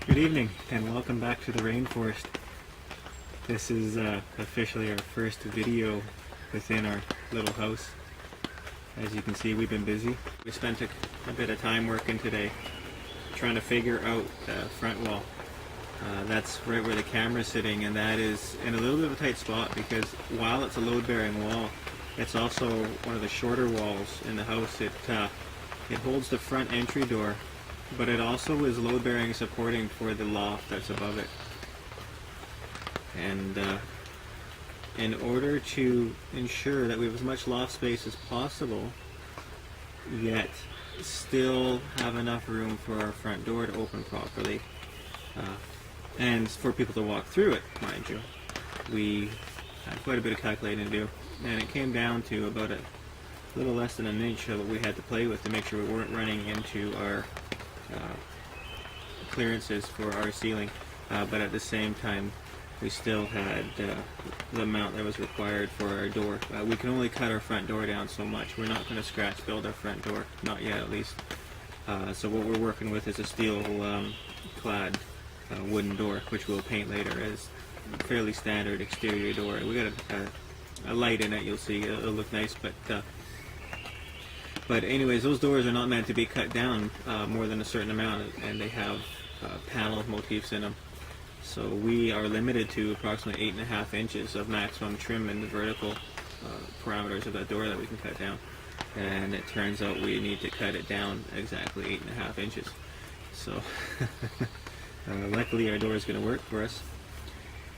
Good evening and welcome back to the rainforest. This is officially our first video within our little house. As you can see, we've been busy. We spent a bit of time working today trying to figure out the front wall. That's right where the camera's sitting, and that is in a little bit of a tight spot because while it's a load-bearing wall, it's also one of the shorter walls in the house. It holds the front entry door, but it also is load-bearing supporting for the loft that's above it. And in order to ensure that we have as much loft space as possible, yet still have enough room for our front door to open properly, and for people to walk through it, mind you, we had quite a bit of calculating to do, and it came down to about a little less than an inch of what we had to play with to make sure we weren't running into our clearances for our ceiling, but at the same time we still had the amount that was required for our door. We can only cut our front door down so much. We're not going to scratch build our front door, not yet at least. So what we're working with is a steel clad wooden door, which we'll paint later as a fairly standard exterior door. We got a light in it, you'll see. It'll look nice, but anyways, those doors are not meant to be cut down more than a certain amount, and they have panel motifs in them. So we are limited to approximately 8.5 inches of maximum trim in the vertical parameters of that door that we can cut down. And it turns out we need to cut it down exactly 8.5 inches. So luckily our door is going to work for us.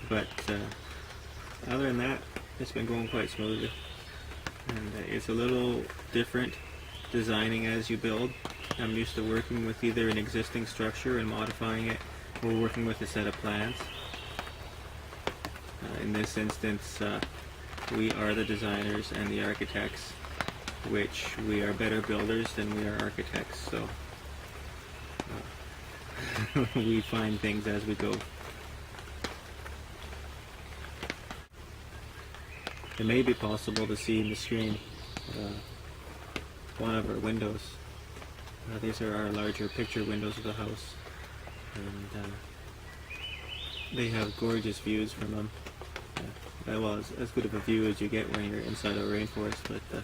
But other than that, it's been going quite smoothly. And it's a little different designing as you build. I'm used to working with either an existing structure and modifying it, or working with a set of plans. In this instance, we are the designers and the architects, which we are better builders than we are architects, so we find things as we go. It may be possible to see in the screen one of our windows. These are our larger picture windows of the house, and they have gorgeous views from them. Well, as good of a view as you get when you're inside a rainforest, but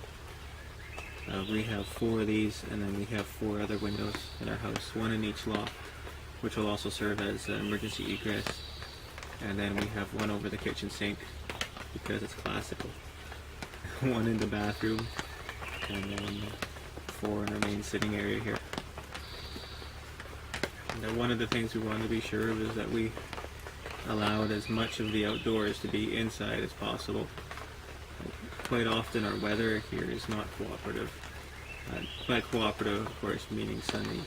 we have 4 of these, and then we have 4 other windows in our house, 1 in each loft, which will also serve as emergency egress, and then we have 1 over the kitchen sink because it's classical, 1 in the bathroom, and then 4 in our main sitting area here. And one of the things we wanted to be sure of is that we allowed as much of the outdoors to be inside as possible. Quite often our weather here is not cooperative. By cooperative, of course, meaning sunny.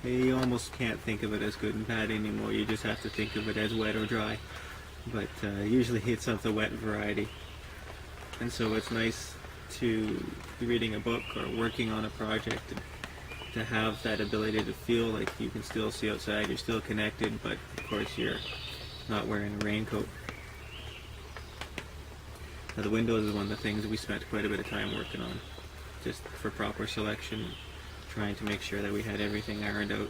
You almost can't think of it as good and bad anymore. You just have to think of it as wet or dry. But usually it's of the wet variety. And so it's nice to be reading a book or working on a project and to have that ability to feel like you can still see outside, you're still connected, but of course you're not wearing a raincoat. Now, the windows is one of the things we spent quite a bit of time working on, just for proper selection, trying to make sure that we had everything ironed out.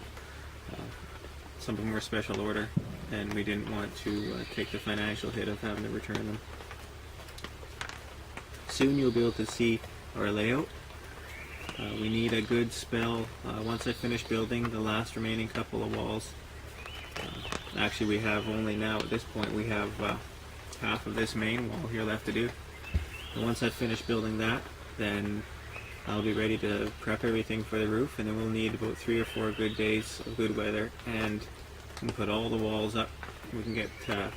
Some of them were special order, and we didn't want to take the financial hit of having to return them. Soon you'll be able to see our layout. We need a good spell. Once I finish building the last remaining couple of walls, actually we have only now at this point we have half of this main wall here left to do. And once I finish building that, then I'll be ready to prep everything for the roof, and then we'll need about 3 or 4 good days of good weather, and we can put all the walls up. We can get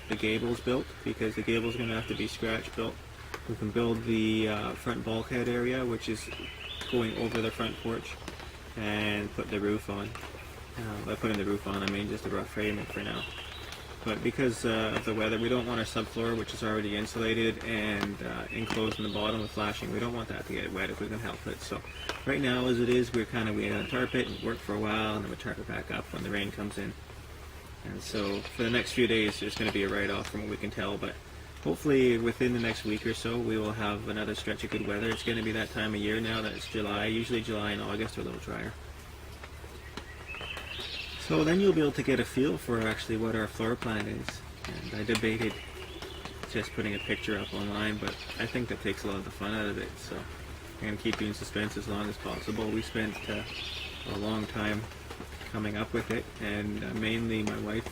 the gables built, because the gables are going to have to be scratch built. We can build the front bulkhead area, which is going over the front porch, and put the roof on. By putting the roof on, I mean just a rough framing for now. But because of the weather, we don't want our subfloor, which is already insulated and enclosed in the bottom with flashing. We don't want that to get wet if we can help it. So right now, as it is, we tarp it and work for a while, and then we tarp it back up when the rain comes in. And so for the next few days, there's going to be a write-off from what we can tell, but hopefully within the next week or so, we will have another stretch of good weather. It's going to be that time of year now that it's July. Usually July and August are a little drier. So then you'll be able to get a feel for actually what our floor plan is. And I debated just putting a picture up online, but I think that takes a lot of the fun out of it. So I'm going to keep you in suspense as long as possible. We spent a long time coming up with it, and mainly my wife,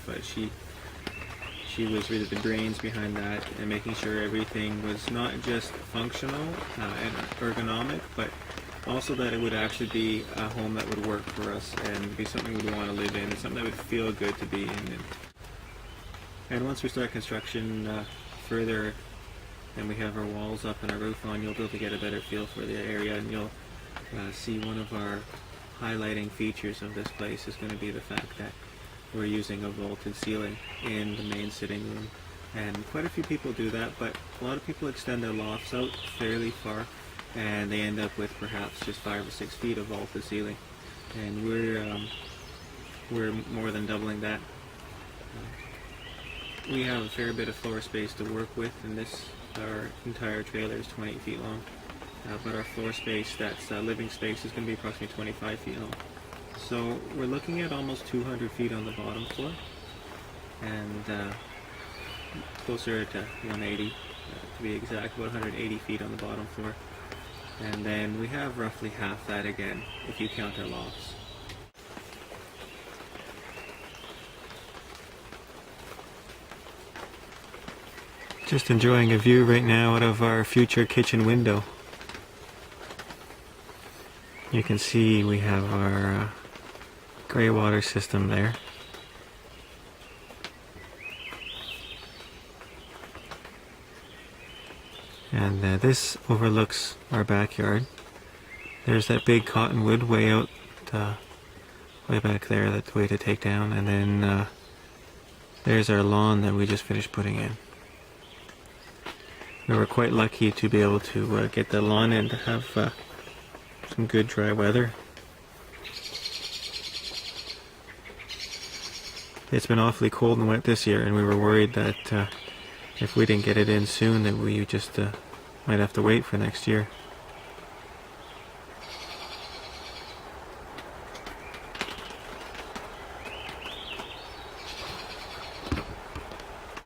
she was really the brains behind that, and making sure everything was not just functional and ergonomic, but also that it would actually be a home that would work for us and be something we'd want to live in, and something that would feel good to be in. And once we start construction further and we have our walls up and our roof on, you'll be able to get a better feel for the area, and you'll see one of our highlighting features of this place is going to be the fact that we're using a vaulted ceiling in the main sitting room. And quite a few people do that, but a lot of people extend their lofts out fairly far, and they end up with perhaps just 5 or 6 feet of vaulted ceiling. And we're more than doubling that. We have a fair bit of floor space to work with, and our entire trailer is 28 feet long. But our floor space, that's living space, is going to be approximately 25 feet long. So we're looking at almost 200 feet on the bottom floor, and closer to 180, to be exact, about 180 feet on the bottom floor. And then we have roughly half that again, if you count our lofts. Just enjoying a view right now out of our future kitchen window. You can see we have our Graywater System there. And this overlooks our backyard. There's that big cottonwood way out, way back there, that's the way to take down. And then there's our lawn that we just finished putting in. We were quite lucky to be able to get the lawn in to have some good dry weather. It's been awfully cold and wet this year, and we were worried that if we didn't get it in soon, that we just might have to wait for next year.